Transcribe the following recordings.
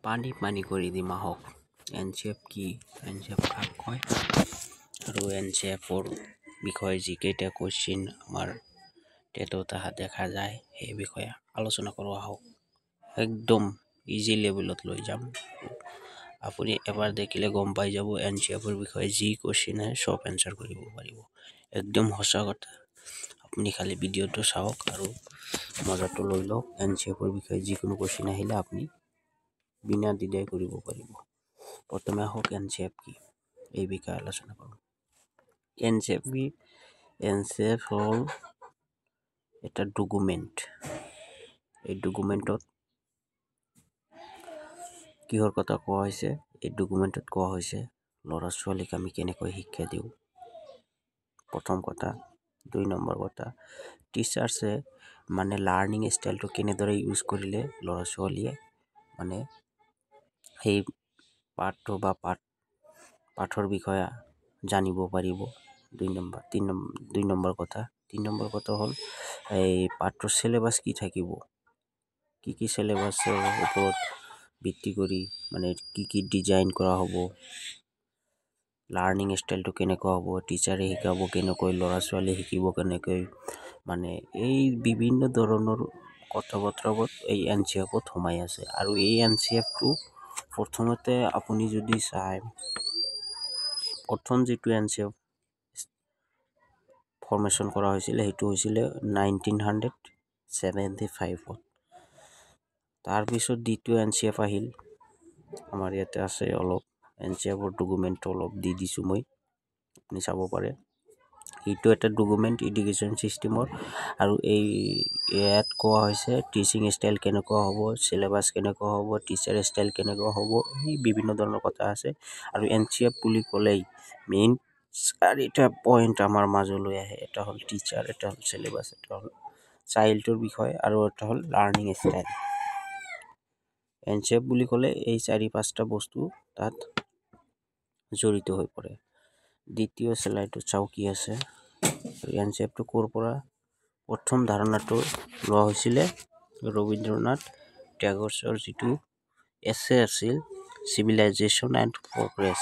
পানী কৰি দিম আহক। NCF কি, NCF কাক কয়, আৰু NCFৰ বিষয়ে যিকেইটা কুৱেশ্যন আমাৰ টেটত দেখা যায় সেই বিষয়ে আলোচনা কৰোঁ আহক। একদম ইজি লেভেলত লৈ যাম। আপুনি এবাৰ দেখিলে গম পাই যাব NCFৰ বিষয়ে যি কুৱেশ্যন আহে চব এনচাৰ কৰিব পাৰিব। একদম সঁচা কথা। আপুনি খালি ভিডিঅ'টো চাওক আৰু মজাটো লৈ লওক। NCFৰ বিষয়ে যিকোনো কুৱেশ্যন আহিলে আপুনি বিনা দ্বিধাই কৰিব পাৰিব। প্ৰথমে আহক NCF কি এই বিষয়ে আলোচনা কৰোঁ। NCF হ'ল এটা ডকুমেণ্ট। এই ডকুমেণ্টত কিহৰ কথা কোৱা হৈছে? এই ডকুমেণ্টত কোৱা হৈছে ল'ৰা ছোৱালীক আমি কেনেকৈ শিক্ষা দিওঁ, প্ৰথম কথা। 2 নম্বৰ কথা, টিচাৰ্ছে মানে লাৰ্ণিং ষ্টাইলটো কেনেদৰে ইউজ কৰিলে ল'ৰা ছোৱালীয়ে মানে সেই পাঠটো বা পাঠৰ বিষয়ে জানিব পাৰিব। 2 নম্বৰ কথা। 3 নম্বৰ কথা হ'ল এই পাঠটোৰ চিলেবাছ কি থাকিব, কি চিলেবাছৰ ওপৰত ভিত্তি কৰি মানে কি ডিজাইন কৰা হ'ব, লাৰ্ণিং ষ্টাইলটো কেনেকুৱা হ'ব, টিচাৰে শিকাব কেনেকৈ, ল'ৰা ছোৱালীয়ে শিকিব কেনেকৈ, মানে এই বিভিন্ন ধৰণৰ কথা বতৰাবোৰ এই NCFত সোমাই আছে। আৰু এই NCFটো প্ৰথমতে আপুনি যদি চাই, প্ৰথম যিটো NCF ফৰ্মেশ্যন কৰা হৈছিলে সেইটো হৈছিলে 1975ত। তাৰপিছত দ্বিতীয় NCF আহিল। আমাৰ ইয়াতে আছে অলপ NCFৰ ডকুমেণ্টটো অলপ দি দিছোঁ মই, আপুনি চাব পাৰে। এইটো এটা ডকুমেণ্ট এডুকেশ্যন ছিষ্টেমৰ, আৰু ইয়াত কোৱা হৈছে টিচিং ষ্টাইল কেনেকুৱা হ'ব, চিলেবাছ কেনেকুৱা হ'ব, টিচাৰ ষ্টাইল কেনেকুৱা হ'ব, এই বিভিন্ন ধৰণৰ কথা আছে। আৰু NCF বুলি ক'লেই মেইন 4টা পইণ্ট আমাৰ মাজলৈ আহে। এটা হ'ল টিচাৰ, এটা হ'ল চিলেবাছ, এটা হ'ল চাইল্ডৰ বিষয়, আৰু এটা হ'ল লাৰ্ণিং ষ্টাইল। NCF বুলি ক'লে এই 4-5টা বস্তু তাত জড়িত হৈ পৰে। দ্বিতীয় শ্লাইডত চাওঁ কি আছে। NCFটো ক'ৰ পৰা? প্ৰথম ধাৰণাটো লোৱা হৈছিলে ৰবীন্দ্ৰনাথ টেগৰৰ যিটো এছে আছিল চিভিলাইজেশ্যন এণ্ড প্ৰগ্ৰেছ,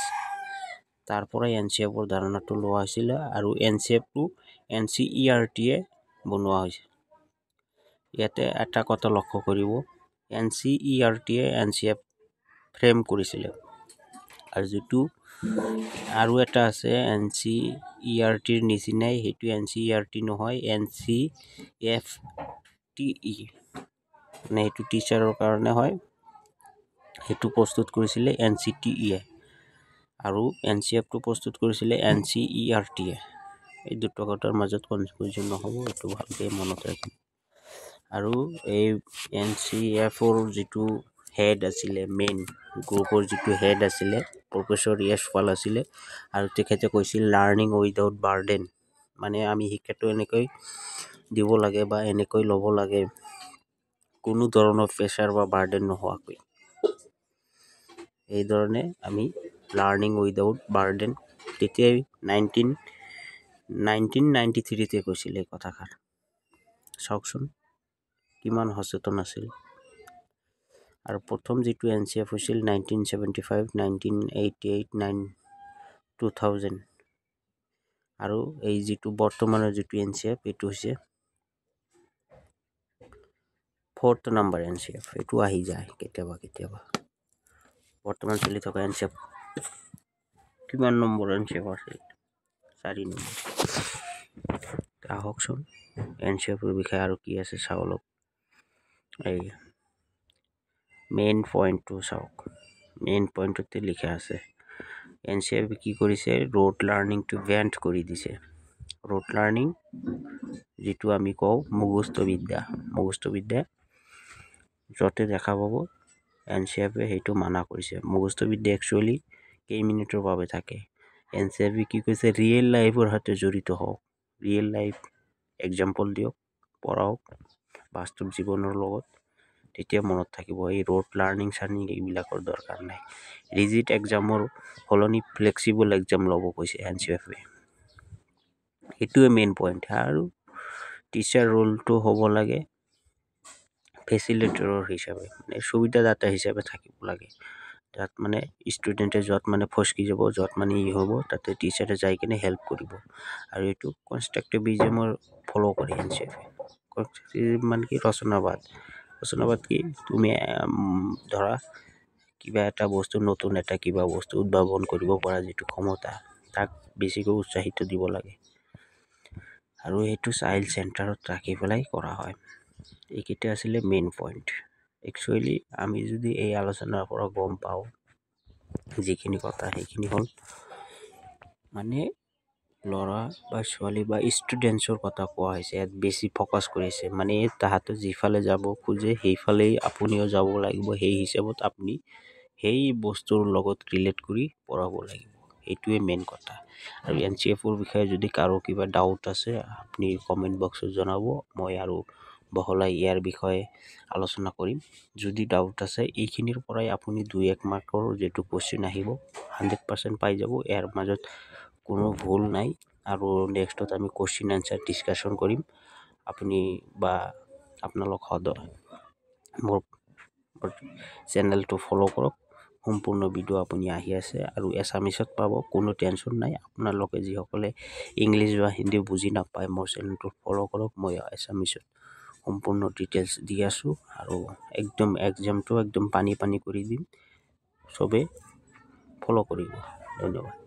তাৰ পৰাই NCFৰ ধাৰণাটো লোৱা হৈছিলে। আৰু NCFটো NCERTয়ে বনোৱা হৈছে। ইয়াতে এটা কথা লক্ষ্য কৰিব, NCERTয়ে NCF ফ্ৰেম কৰিছিলে, আৰু যিটো আৰু এটা আছে NCERTৰ নিচিনাই, সেইটো NCERT নহয়, NCFTE, মানে সেইটো টিচাৰৰ কাৰণে হয়, সেইটো প্ৰস্তুত কৰিছিলে NCTEয়ে, আৰু NCFটো প্ৰস্তুত কৰিছিলে NCERTয়ে। এই দুটা কথাৰ মাজত কনফিউজন নহ'ব, এইটো ভালকৈ মনত ৰাখিব। আৰু এই NCFৰ যিটো হেড আছিলে, মেইন গ্ৰুপৰ যিটো হেড আছিলে প্ৰফেচৰ য়েশপাল আছিলে, আৰু তেখেতে কৈছিল লাৰ্ণিং উইদাউট বাৰ্ডেন, মানে আমি শিক্ষাটো এনেকৈ দিব লাগে বা এনেকৈ ল'ব লাগে কোনো ধৰণৰ প্ৰেছাৰ বা বাৰ্ডেন নোহোৱাকৈ। এইধৰণে আমি লাৰ্ণিং উইদাউট বাৰ্ডেন, তেতিয়াই 1993তে কৈছিল এই কথাষাৰ। চাওকচোন কিমান সচেতন আছিল। আৰু প্ৰথম যিটো NCF হৈছিল 1975, 1988, 2000, আৰু এই যিটো বৰ্তমানৰ যিটো NCF এইটো হৈছে 4th নম্বৰ NCF। এইটো আহি যায় কেতিয়াবা কেতিয়াবা। বৰ্তমান চলি থকা NCF কিমান নম্বৰ NCF আছে? 4 নম্বৰ। আহকচোন NCFৰ বিষয়ে আৰু কি আছে চাওঁ অলপ। এই মেইন পইণ্টটো চাওক। মেইন পইণ্টতে লিখা আছে NCF কি কৰিছে, ৰোড লাৰ্ণিংটো বেণ্ড কৰি দিছে। ৰোড লাৰ্ণিং যিটো আমি কওঁ মুখস্থবিদ্যা য'তে দেখা পাব NCFে সেইটো মানা কৰিছে। মুখস্থবিদ্যা একচুৱেলি কেইমিনিটৰ বাবে থাকে। NCFে কি কৈছে, ৰিয়েল লাইফৰ সৈতে জড়িত হওক, ৰিয়েল লাইফ এক্সাম্পল দিয়ক, পঢ়াওক বাস্তৱ জীৱনৰ লগত, তেতিয়া মনত থাকিব। এই ৰোড লাৰ্ণিং এইবিলাকৰ দৰকাৰ নাই। ৰিজিড এক্সামৰ সলনি ফ্লেক্সিবল এক্সাম ল'ব কৈছে NCFে। সেইটোৱে মেইন পইণ্ট। আৰু টিচাৰ ৰোলটো হ'ব লাগে ফেচিলেটৰৰ হিচাপে মানে সুবিধাদাতা হিচাপে থাকিব লাগে। তাত মানে ষ্টুডেণ্টে য'ত মানে ফচকি যাব, য'ত মানে হ'ব, তাতে টিচাৰে যাই কিনে হেল্প কৰিব। আৰু এইটো কনষ্ট্ৰাকটিভিজমৰ ফ'ল' কৰে NCF মানে কি ৰচনাবাদ কি তুমি ধৰা কিবা এটা বস্তু নতুন এটা কিবা বস্তু উদ্ভাৱন কৰিব পৰা যিটো ক্ষমতা, তাক বেছিকৈ উৎসাহিত দিব লাগে। আৰু সেইটো চাইল্ড চেণ্টাৰত ৰাখি পেলাই কৰা হয়। এইকেইটা আছিলে মেইন পইণ্ট। একচুৱেলি আমি যদি এই আলোচনাৰ পৰা গম পাওঁ যিখিনি কথা, সেইখিনি হ'ল মানে ল'ৰা বা ছোৱালী বা ষ্টুডেণ্টছৰ কথা কোৱা হৈছে, ইয়াত বেছি ফ'কাছ কৰিছে। মানে তাহাঁতে যিফালে যাব খোজে সেইফালেই আপুনিও যাব লাগিব, সেই হিচাপত আপুনি সেই বস্তুৰ লগত ৰিলেট কৰি পঢ়াব লাগিব, সেইটোৱে মেইন কথা। আৰু NCFৰ বিষয়ে যদি কাৰো কিবা ডাউট আছে আপুনি কমেণ্ট বক্সত জনাব, মই আৰু বহলাই ইয়াৰ বিষয়ে আলোচনা কৰিম। যদি ডাউট আছে এইখিনিৰ পৰাই আপুনি 2-1 মাৰ্কৰ যিটো কুৱেশ্যন আহিব 100% পাই যাব, ইয়াৰ মাজত কোনো ভুল নাই। আৰু নেক্সটত আমি কুৱেশ্যন আনচাৰ ডিছকাশ্যন কৰিম। আপুনি বা আপোনালোক সদায় মোৰ চেনেলটো ফ'ল' কৰক, সম্পূৰ্ণ ভিডিঅ' আপুনি আহি আছে আৰু এছামিছত পাব, কোনো টেনশ্যন নাই। আপোনালোকে যিসকলে ইংলিছ বা হিন্দী বুজি নাপায় মোৰ চেনেলটো ফ'ল' কৰক, মই এছামিছত সম্পূৰ্ণ ডিটেইলছ দি আছোঁ আৰু একদম এক্সামটো একদম পানী কৰি দিম, চবেই ফ'ল' কৰিব। ধন্যবাদ।